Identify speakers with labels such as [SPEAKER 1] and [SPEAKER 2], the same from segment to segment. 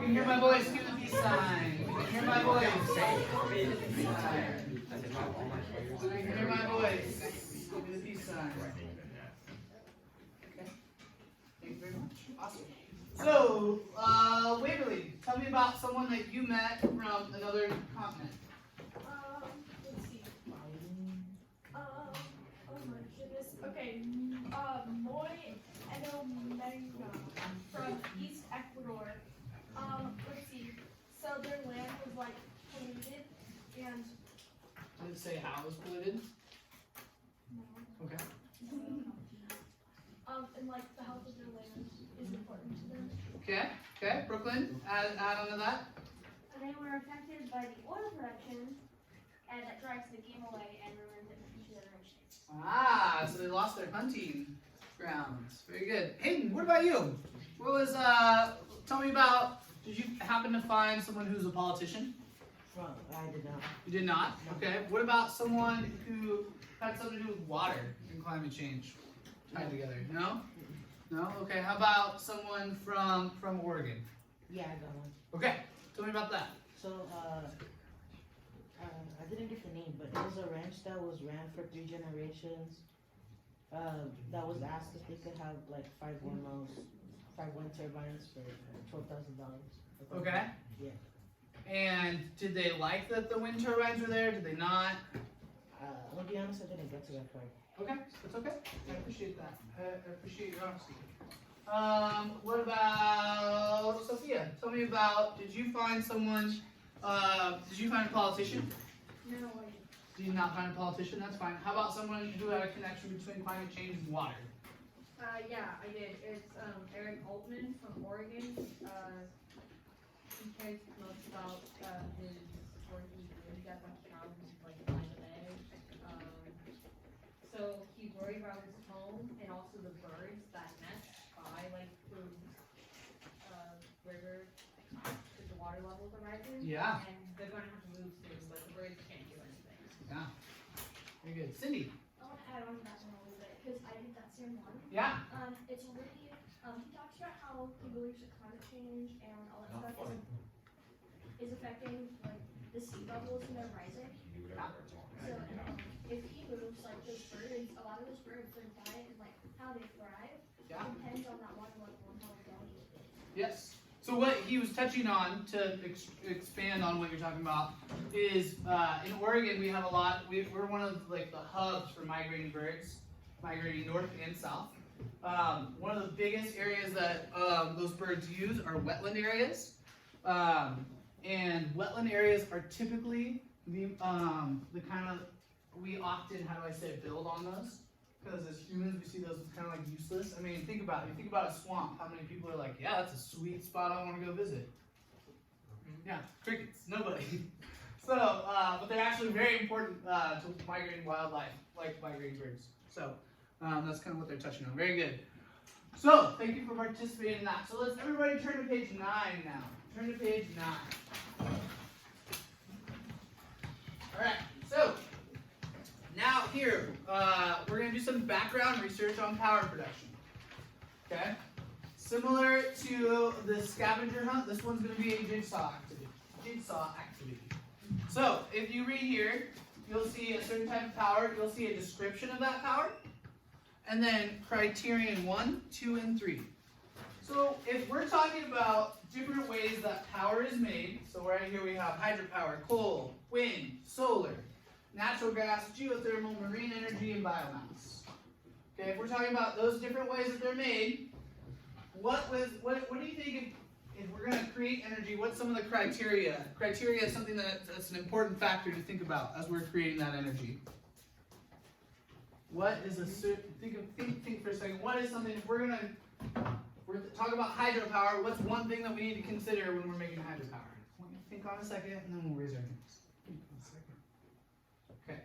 [SPEAKER 1] can hear my voice, give the peace sign. You can hear my voice. You can hear my voice. Give the peace sign. Okay. Thank you very much. Awesome. So, Waverly, tell me about someone that you met from another continent.
[SPEAKER 2] Let's see. Oh my goodness. Okay. Moy Edomenga from East Ecuador. Let's see. So their land was like polluted and
[SPEAKER 1] Did it say how it was polluted? Okay.
[SPEAKER 2] and like the health of their land is important to them.
[SPEAKER 1] Okay. Okay. Brooklyn, add on to that.
[SPEAKER 3] They were affected by the oil production, and that drives the game away and ruins it for generations.
[SPEAKER 1] Ah, so they lost their hunting grounds. Very good. Hayden, what about you? What was, tell me about, did you happen to find someone who's a politician?
[SPEAKER 4] I did not.
[SPEAKER 1] You did not? Okay. What about someone who had something to do with water and climate change tied together? No? No? Okay. How about someone from Oregon?
[SPEAKER 4] Yeah, I got one.
[SPEAKER 1] Okay. Tell me about that.
[SPEAKER 4] So, I didn't get the name, but it was a ranch that was ran for 3 generations. That was asked if they could have like 5 wind turbines for $12,000.
[SPEAKER 1] Okay.
[SPEAKER 4] Yeah.
[SPEAKER 1] And did they like that the wind turbines were there? Did they not?
[SPEAKER 4] I'll be honest, I didn't get to that part.
[SPEAKER 1] Okay, that's okay. I appreciate that. I appreciate your honesty. What about Sophia? Tell me about, did you find someone, did you find a politician?
[SPEAKER 2] No, I didn't.
[SPEAKER 1] Did you not find a politician? That's fine. How about someone who had a connection between climate change and water?
[SPEAKER 5] Yeah, I did. It's Eric Altman from Oregon. He cares most about his work he did. He got a bunch of problems like climate edge. So he's worried about his home and also the birds that nest by like the river because the water levels are rising.
[SPEAKER 1] Yeah.
[SPEAKER 5] And they're gonna have to move soon, but the birds can't do anything.
[SPEAKER 1] Yeah. Very good. Cindy?
[SPEAKER 3] I want to add on to that one a little bit because I did that same one.
[SPEAKER 1] Yeah.
[SPEAKER 3] It's really he talks about how he believes that climate change and all that stuff is affecting like the sea levels and they're rising. So if he moves like those birds, a lot of those birds, their diet and like how they thrive depends on that water level and how it's going.
[SPEAKER 1] Yes. So what he was touching on to expand on what you're talking about is in Oregon we have a lot. We're one of like the hubs for migrating birds, migrating north and south. One of the biggest areas that those birds use are wetland areas, and wetland areas are typically the kind of we often, how do I say, build on those. Because as humans, we see those as kind of like useless. I mean, think about it. You think about a swamp. How many people are like, yeah, that's a sweet spot I want to go visit? Yeah, crickets. Nobody. So, but they're actually very important to migrating wildlife, like migrating birds. So, that's kind of what they're touching on. Very good. So, thank you for participating in that. So, let's everybody turn to page 9 now. Turn to page 9. All right. So, now here, we're going to do some background research on power production. Okay? Similar to the scavenger hunt, this one's going to be a jigsaw activity. So, if you read here, you'll see a certain type of power, you'll see a description of that power, and then criterion 1, 2, and 3. So, if we're talking about different ways that power is made, so right here we have hydropower, coal, wind, solar, natural gas, geothermal, marine energy, and biomass. Okay, if we're talking about those different ways that they're made, what do you think if we're going to create energy, what's some of the criteria? Criteria is something that's an important factor to think about as we're creating that energy. What is think for a second, what is something, if we're talking about hydropower, what's one thing that we need to consider when we're making hydropower? Think on a second, and then we'll raise our hands. Think on a second. Okay.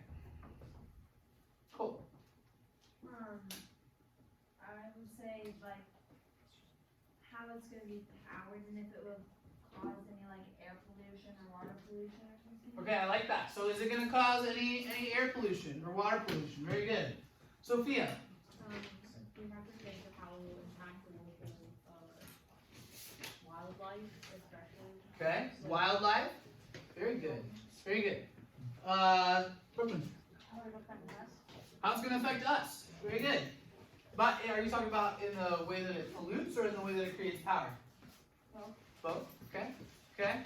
[SPEAKER 1] Cool.
[SPEAKER 6] I would say like how it's going to be powered and if it will cause any like air pollution or water pollution or something.
[SPEAKER 1] Okay, I like that. So is it going to cause any air pollution or water pollution? Very good. Sophia.
[SPEAKER 5] We have to think of how it will impact the local wildlife wildlife, especially.
[SPEAKER 1] Okay. Wildlife. Very good. Very good. Brooklyn.
[SPEAKER 3] How would it affect us?
[SPEAKER 1] How it's going to affect us. Very good. But are you talking about in the way that it pollutes or in the way that it creates power?
[SPEAKER 3] Both.
[SPEAKER 1] Both? Okay. Okay.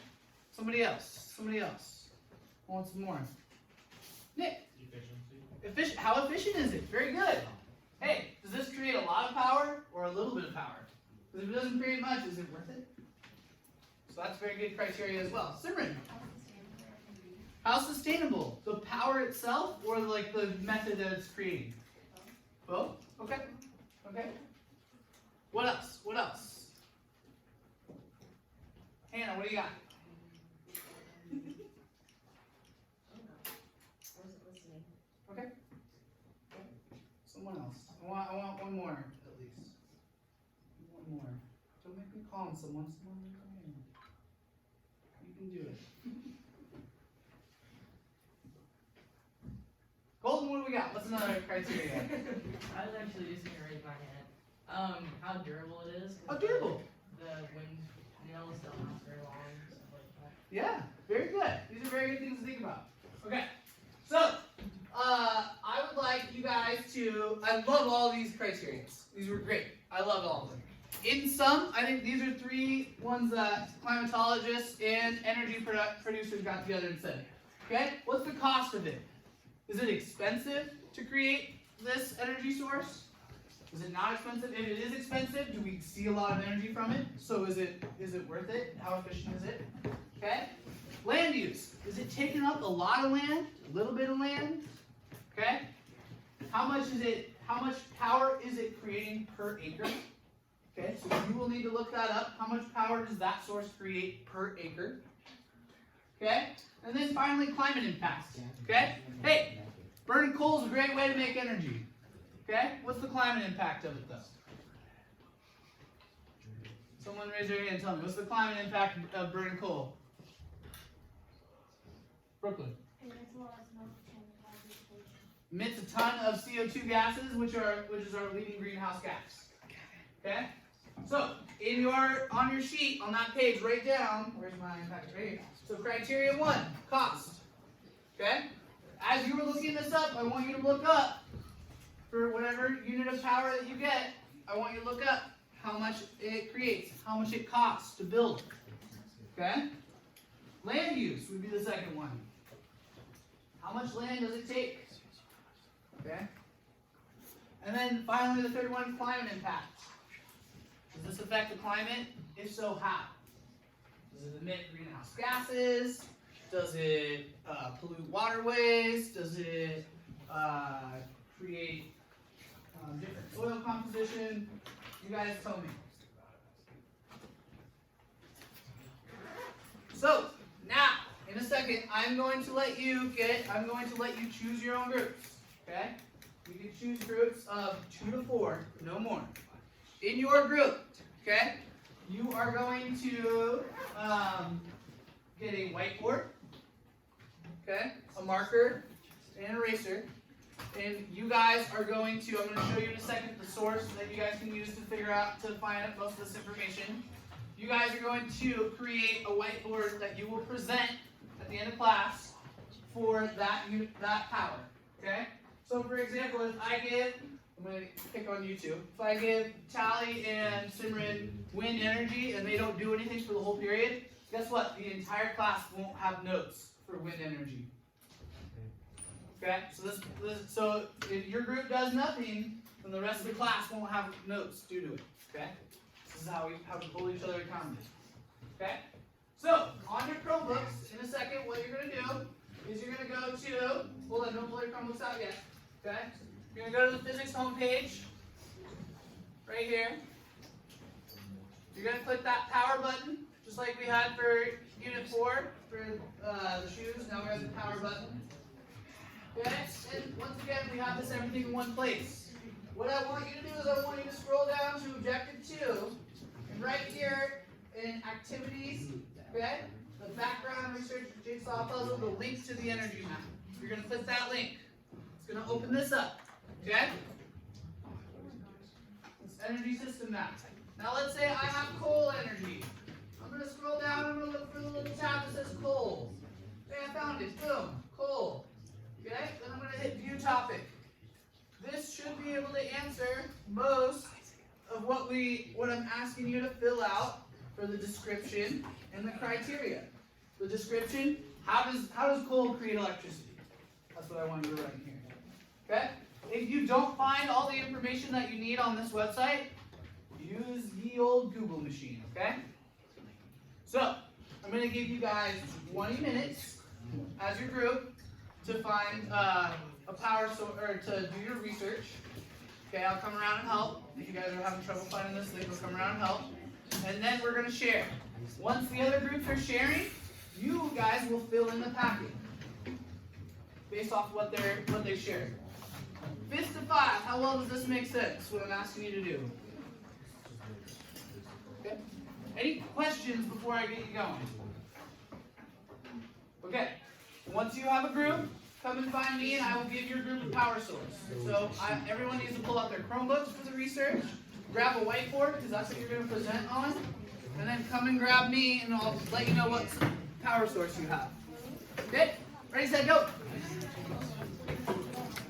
[SPEAKER 1] Somebody else. Somebody else. I want some more. Nick.
[SPEAKER 7] Efficiency.
[SPEAKER 1] How efficient is it? Very good. Hey, does this create a lot of power or a little bit of power? Because if it doesn't create much, is it worth it? So that's very good criteria as well. Simran. How sustainable? The power itself or like the method that it's creating? Both? Okay. Okay. What else? What else? Hannah, what do you got?
[SPEAKER 4] I wasn't listening.
[SPEAKER 1] Okay. Someone else. I want one more at least. One more. Don't make me call on someone. Someone make a hand. You can do it. Colton, what do we got? What's another criteria?
[SPEAKER 8] I was actually just gonna raise my hand. How durable it is. 'Cause
[SPEAKER 1] How durable?
[SPEAKER 8] The windmills don't last very long, stuff like that.
[SPEAKER 1] Yeah, very good. These are very good things to think about. Okay, so I would like you guys to. I love all these criteria. These were great. I loved all of them. In sum, I think these are 3 ones that climatologists and energy producers got together and said. Okay, what's the cost of it? Is it expensive to create this energy source? Is it not expensive? If it is expensive, do we see a lot of energy from it? So is it worth it? How efficient is it? Okay. Land use. Is it taking up a lot of land? A little bit of land? Okay. How much power is it creating per acre? Okay, so you will need to look that up. How much power does that source create per acre? Okay? And then finally, climate impact. Okay? Hey, burning coal is a great way to make energy. Okay? What's the climate impact of it, though? Someone raise their hand and tell me. What's the climate impact of burning coal? Brooklyn.
[SPEAKER 2] It makes a lot of smoke and vegetation.
[SPEAKER 1] Emits a ton of CO2 gases, which is our leading greenhouse gas. Okay? So, on your sheet, on that page, write down, where's my impact? Right here. So criteria 1, cost. Okay? As you were looking this up, I want you to look up, for whatever unit of power that you get, I want you to look up how much it creates, how much it costs to build. Okay? Land use would be the second one. How much land does it take? Okay? And then finally the third one, climate impact. Does this affect the climate? If so, how? Does it emit greenhouse gases? Does it pollute waterways? Does it create different soil composition? You guys tell me. So now, in a second, I'm going to let you choose your own groups. Okay? You can choose groups of 2 to 4, no more. In your group, okay, you are going to get a whiteboard, okay, a marker, and an eraser. And you guys are going to, I'm going to show you in a second the source that you guys can use to find out most of this information. You guys are going to create a whiteboard that you will present at the end of class for that power, okay? So for example, if I give, I'm going to pick on you two. If I give Tally and Simran wind energy and they don't do anything for the whole period, guess what? The entire class won't have notes for wind energy. Okay? So if your group does nothing, then the rest of the class won't have notes due to it. Okay? This is how we hold each other accountable. Okay? So, on your Chromebooks, in a second, what you're going to do is you're going to go to, hold on, don't pull your Chromebooks out yet. Okay? You're going to go to the physics homepage, right here. You're going to click that power button, just like we had for Unit 4, for the shoes. Now we have the power button. Okay? And once again, we have this everything in one place. What I want you to do is I want you to scroll down to Objective 2, and right here in Activities, okay, the background research jigsaw puzzle, the link to the energy map. You're going to click that link. It's going to open this up. Okay? This energy system map. Now let's say I have coal energy. I'm gonna scroll down, I'm gonna look for the little tab that says coal. Okay, I found it, boom, coal. Okay, then I'm gonna hit view topic. This should be able to answer most of what I'm asking you to fill out for the description and the criteria. The description, how does coal create electricity? That's what I want you to write here. Okay? If you don't find all the information that you need on this website, use the old Google machine, okay? So, I'm going to give you guys 20 minutes as your group to find a power source, or to do your research. Okay, I'll come around and help. If you guys are having trouble finding this link, we'll come around and help. And then we're going to share. Once the other groups are sharing, you guys will fill in the packet based off what they shared. Fist to 5, how well does this make sense, what I'm asking you to do? Okay. Any questions before I get you going? Okay. Once you have a group, come and find me and I will give your group a power source. So everyone needs to pull out their Chromebooks for the research, grab a whiteboard because that's what you're going to present on, and then come and grab me and I'll let you know what power source you have. Okay? Ready, set, go!